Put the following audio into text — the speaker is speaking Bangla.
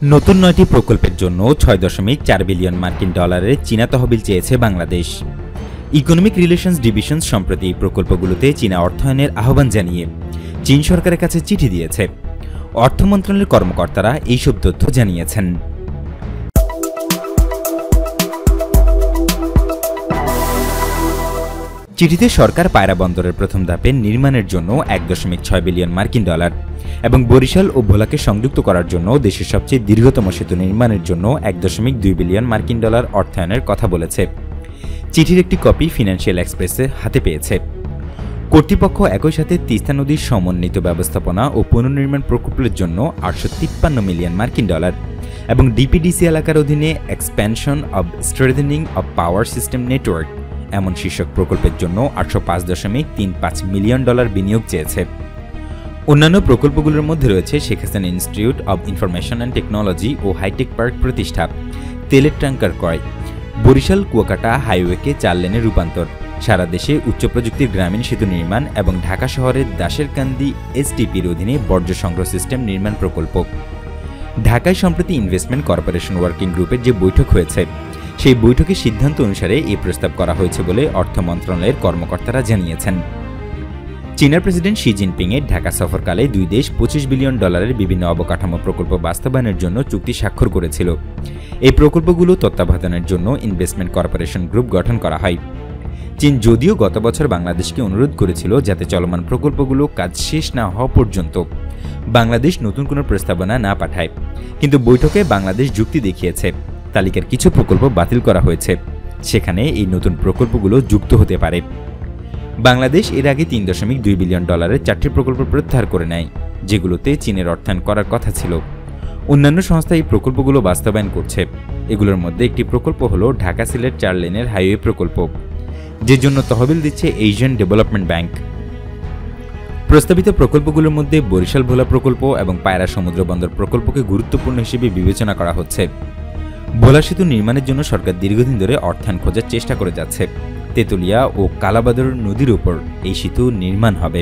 নতুন ৯টি প্রকল্পের জন্য ৬.৪ বিলিয়ন মার্কিন ডলারের চীনা তহবিল চেয়েছে বাংলাদেশ। ইকোনমিক রিলেশনস ডিভিশন সম্প্রতি এই প্রকল্পগুলোতে চীনা অর্থায়নের আহ্বান জানিয়ে চীন সরকারের কাছে চিঠি দিয়েছে। অর্থ মন্ত্রণালয়ের কর্মকর্তারা এইসব তথ্য জানিয়েছেন। চিঠিতে সরকার পায়রা বন্দরের প্রথম ধাপের নির্মাণের জন্য ১.৬ বিলিয়ন মার্কিন ডলার এবং বরিশাল ও ভোলাকে সংযুক্ত করার জন্য দেশের সবচেয়ে দীর্ঘতম সেতু নির্মাণের জন্য ১.২ বিলিয়ন মার্কিন ডলার অর্থায়নের কথা বলেছে। চিঠির একটি কপি ফিনান্সিয়াল এক্সপ্রেসে হাতে পেয়েছে। কর্তৃপক্ষ একই সাথে তিস্তা নদীর সমন্বিত ব্যবস্থাপনা ও পুনর্নির্মাণ প্রকল্পের জন্য ৮৫৩ মিলিয়ন মার্কিন ডলার এবং ডিপিডিসি এলাকার অধীনে expansion of strengthening of power system network এমন শীর্ষক প্রকল্পের জন্য ৮০৫.৩৫ মিলিয়ন ডলার বিনিয়োগ চেয়েছে। অন্যান্য প্রকল্পগুলোর মধ্যে রয়েছে Sheikh Hasina institute of information and technology ও হাইটেক পার্ক প্রতিষ্ঠা, তেলের ট্যাঙ্কার ক্রয়, বরিশাল কুয়াকাটা হাইওয়েকে ৪ লেনে রূপান্তর, সারা দেশে উচ্চ প্রযুক্তির গ্রামীণ সেতু নির্মাণ এবং ঢাকা শহরের দাসেরকান্দি এসটিপির অধীনে বর্জ্য সংগ্রহ সিস্টেম নির্মাণ প্রকল্প। ঢাকায় সম্প্রতি ইনভেস্টমেন্ট কর্পোরেশন ওয়ার্কিং গ্রুপের যে বৈঠক হয়েছে সেই বৈঠকের সিদ্ধান্ত অনুসারে এই প্রস্তাব করা হয়েছে বলে অর্থ মন্ত্রণালয়ের কর্মকর্তারা জানিয়েছেন। চীনের প্রেসিডেন্ট শি জিনপিংয়ের ঢাকা সফরকালে দুই দেশ ২৫ বিলিয়ন ডলারের বিভিন্ন অবকাঠামো প্রকল্প বাস্তবায়নের জন্য চুক্তি স্বাক্ষর করেছিল। এই প্রকল্পগুলো তত্ত্বাবধানের জন্য ইনভেস্টমেন্ট কর্পোরেশন গ্রুপ গঠন করা হয়। চীন যদিও গত বছর বাংলাদেশকে অনুরোধ করেছিল যাতে চলমান প্রকল্পগুলো কাজ শেষ না হওয়া পর্যন্ত বাংলাদেশ নতুন কোনো প্রস্তাবনা না পাঠায়, কিন্তু বৈঠকে বাংলাদেশ যুক্তি দেখিয়েছে। তালিকার কিছু প্রকল্প বাতিল করা হয়েছে, সেখানে এই নতুন প্রকল্পগুলো যুক্ত হতে পারে। বাংলাদেশ এর আগে ৩.২ বিলিয়ন ডলারের ৪টি প্রকল্প প্রত্যাহার করে নেয়, যেগুলোতে চীনের অর্থায়ন করার কথা ছিল। অন্যান্য সংস্থা এই প্রকল্পগুলো বাস্তবায়ন করছে। এগুলোর মধ্যে একটি প্রকল্প হল ঢাকা সিলেট ৪ লেনের হাইওয়ে প্রকল্প, যে জন্য তহবিল দিচ্ছে এশিয়ান ডেভেলপমেন্ট ব্যাংক। প্রস্তাবিত প্রকল্পগুলোর মধ্যে বরিশাল ভোলা প্রকল্প এবং পায়রা সমুদ্র বন্দর প্রকল্পকে গুরুত্বপূর্ণ হিসেবে বিবেচনা করা হচ্ছে। ভোলা সেতু নির্মাণের জন্য সরকার দীর্ঘদিন ধরে অর্থায়ন খোঁজার চেষ্টা করে যাচ্ছে। তেতুলিয়া ও কালাবাদর নদীর উপর এই সেতু নির্মাণ হবে।